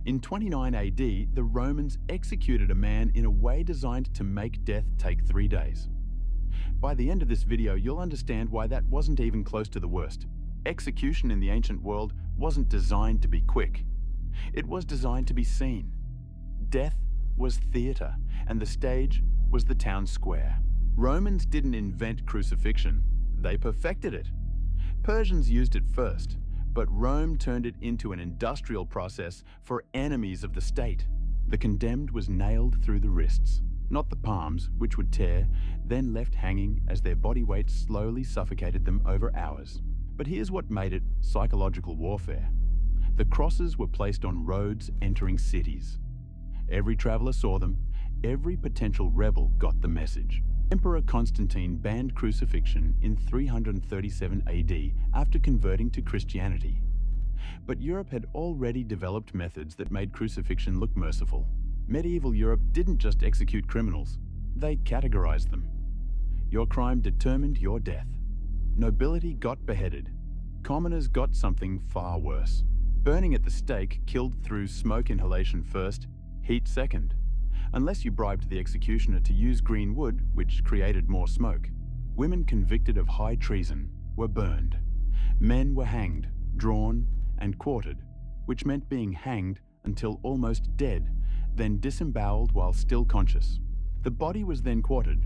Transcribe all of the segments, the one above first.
In 29 AD, the Romans executed a man in a way designed to make death take 3 days. By the end of this video, you'll understand why that wasn't even close to the worst. Execution in the ancient world wasn't designed to be quick. It was designed to be seen. Death was theater, and the stage was the town square. Romans didn't invent crucifixion, they perfected it. Persians used it first, but Rome turned it into an industrial process for enemies of the state. The condemned was nailed through the wrists, not the palms, which would tear, then left hanging as their body weight slowly suffocated them over hours. But here's what made it psychological warfare. The crosses were placed on roads entering cities. Every traveler saw them, every potential rebel got the message. Emperor Constantine banned crucifixion in 337 AD after converting to Christianity. But Europe had already developed methods that made crucifixion look merciful. Medieval Europe didn't just execute criminals, they categorized them. Your crime determined your death. Nobility got beheaded. Commoners got something far worse. Burning at the stake killed through smoke inhalation first, heat second. Unless you bribed the executioner to use green wood, which created more smoke. Women convicted of high treason were burned. Men were hanged, drawn, and quartered, which meant being hanged until almost dead, then disemboweled while still conscious. The body was then quartered,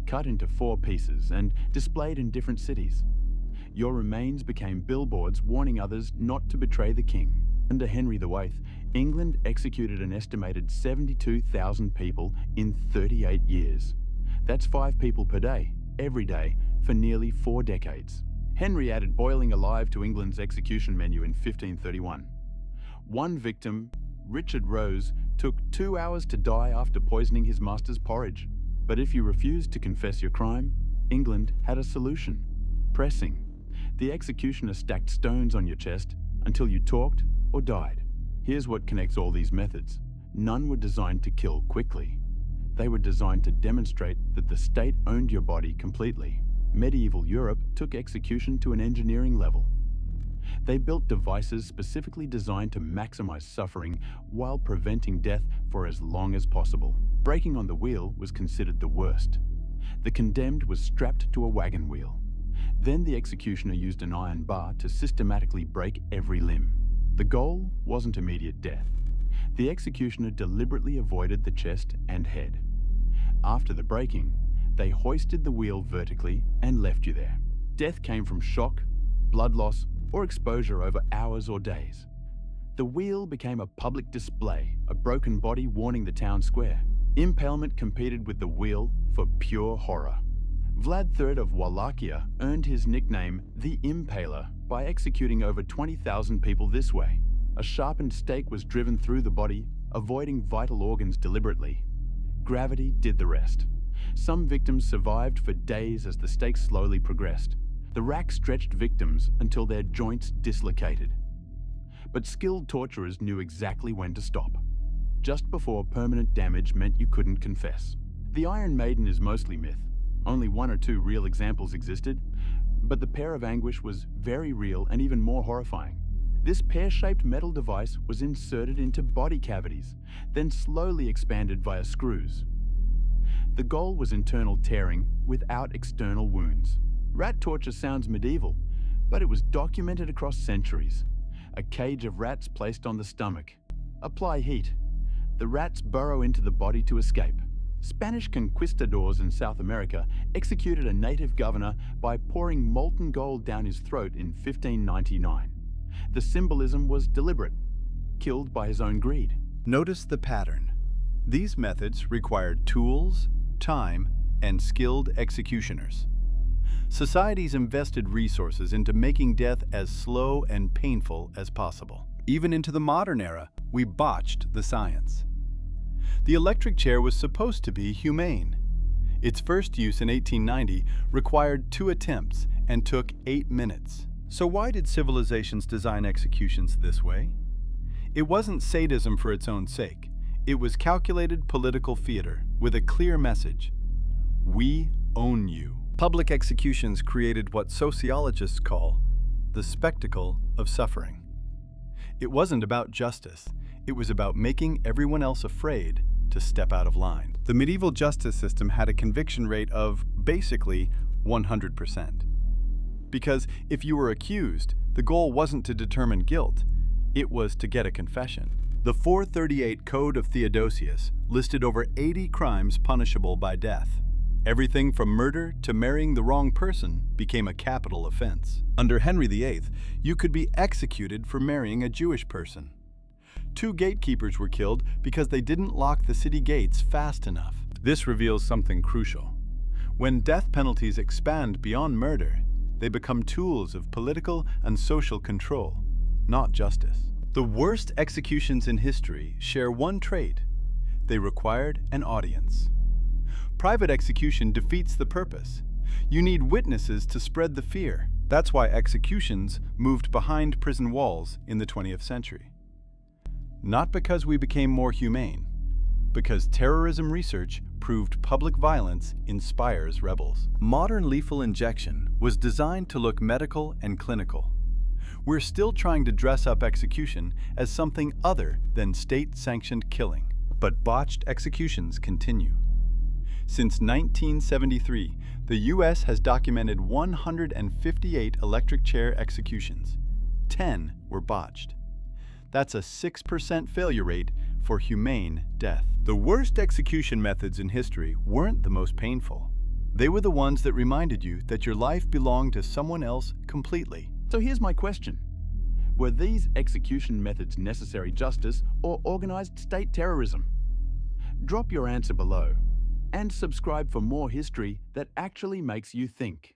cut into 4 pieces, and displayed in different cities. Your remains became billboards warning others not to betray the king. Under Henry VIII, England executed an estimated 72,000 people in 38 years. That's 5 people per day, every day, for nearly 4 decades. Henry added boiling alive to England's execution menu in 1531. One victim, Richard Rose, took 2 hours to die after poisoning his master's porridge. But if you refused to confess your crime, England had a solution: pressing. The executioner stacked stones on your chest until you talked or died. Here's what connects all these methods. None were designed to kill quickly. They were designed to demonstrate that the state owned your body completely. Medieval Europe took execution to an engineering level. They built devices specifically designed to maximize suffering while preventing death for as long as possible. Breaking on the wheel was considered the worst. The condemned was strapped to a wagon wheel. Then the executioner used an iron bar to systematically break every limb. The goal wasn't immediate death. The executioner deliberately avoided the chest and head. After the breaking, they hoisted the wheel vertically and left you there. Death came from shock, blood loss, or exposure over hours or days. The wheel became a public display, a broken body warning the town square. Impalement competed with the wheel for pure horror. Vlad III of Wallachia earned his nickname, the Impaler, by executing over 20,000 people this way. A sharpened stake was driven through the body, avoiding vital organs deliberately. Gravity did the rest. Some victims survived for days as the stake slowly progressed. The rack stretched victims until their joints dislocated. But skilled torturers knew exactly when to stop. Just before permanent damage meant you couldn't confess. The Iron Maiden is mostly myth. Only 1 or 2 real examples existed, but the pair of anguish was very real and even more horrifying. This pear-shaped metal device was inserted into body cavities, then slowly expanded via screws. The goal was internal tearing without external wounds. Rat torture sounds medieval, but it was documented across centuries. A cage of rats placed on the stomach. Apply heat. The rats burrow into the body to escape. Spanish conquistadors in South America executed a native governor by pouring molten gold down his throat in 1599. The symbolism was deliberate, killed by his own greed. Notice the pattern. These methods required tools, time, and skilled executioners. Societies invested resources into making death as slow and painful as possible. Even into the modern era, we botched the science. The electric chair was supposed to be humane. Its first use in 1890 required 2 attempts and took 8 minutes. So why did civilizations design executions this way? It wasn't sadism for its own sake. It was calculated political theater with a clear message. We own you. Public executions created what sociologists call the spectacle of suffering. It wasn't about justice. It was about making everyone else afraid to step out of line. The medieval justice system had a conviction rate of basically 100%. Because if you were accused, the goal wasn't to determine guilt, it was to get a confession. The 438 Code of Theodosius listed over 80 crimes punishable by death. Everything from murder to marrying the wrong person became a capital offense. Under Henry VIII, you could be executed for marrying a Jewish person. 2 gatekeepers were killed because they didn't lock the city gates fast enough. This reveals something crucial. When death penalties expand beyond murder, they become tools of political and social control, not justice. The worst executions in history share one trait: they required an audience. Private execution defeats the purpose. You need witnesses to spread the fear. That's why executions moved behind prison walls in the 20th century. Not because we became more humane, because terrorism research proved public violence inspires rebels. Modern lethal injection was designed to look medical and clinical. We're still trying to dress up execution as something other than state-sanctioned killing. But botched executions continue. Since 1973, the U.S. has documented 158 electric chair executions. 10 were botched. That's a 6% failure rate for humane death. The worst execution methods in history weren't the most painful. They were the ones that reminded you that your life belonged to someone else completely. So here's my question. Were these execution methods necessary justice or organized state terrorism? Drop your answer below and subscribe for more history that actually makes you think.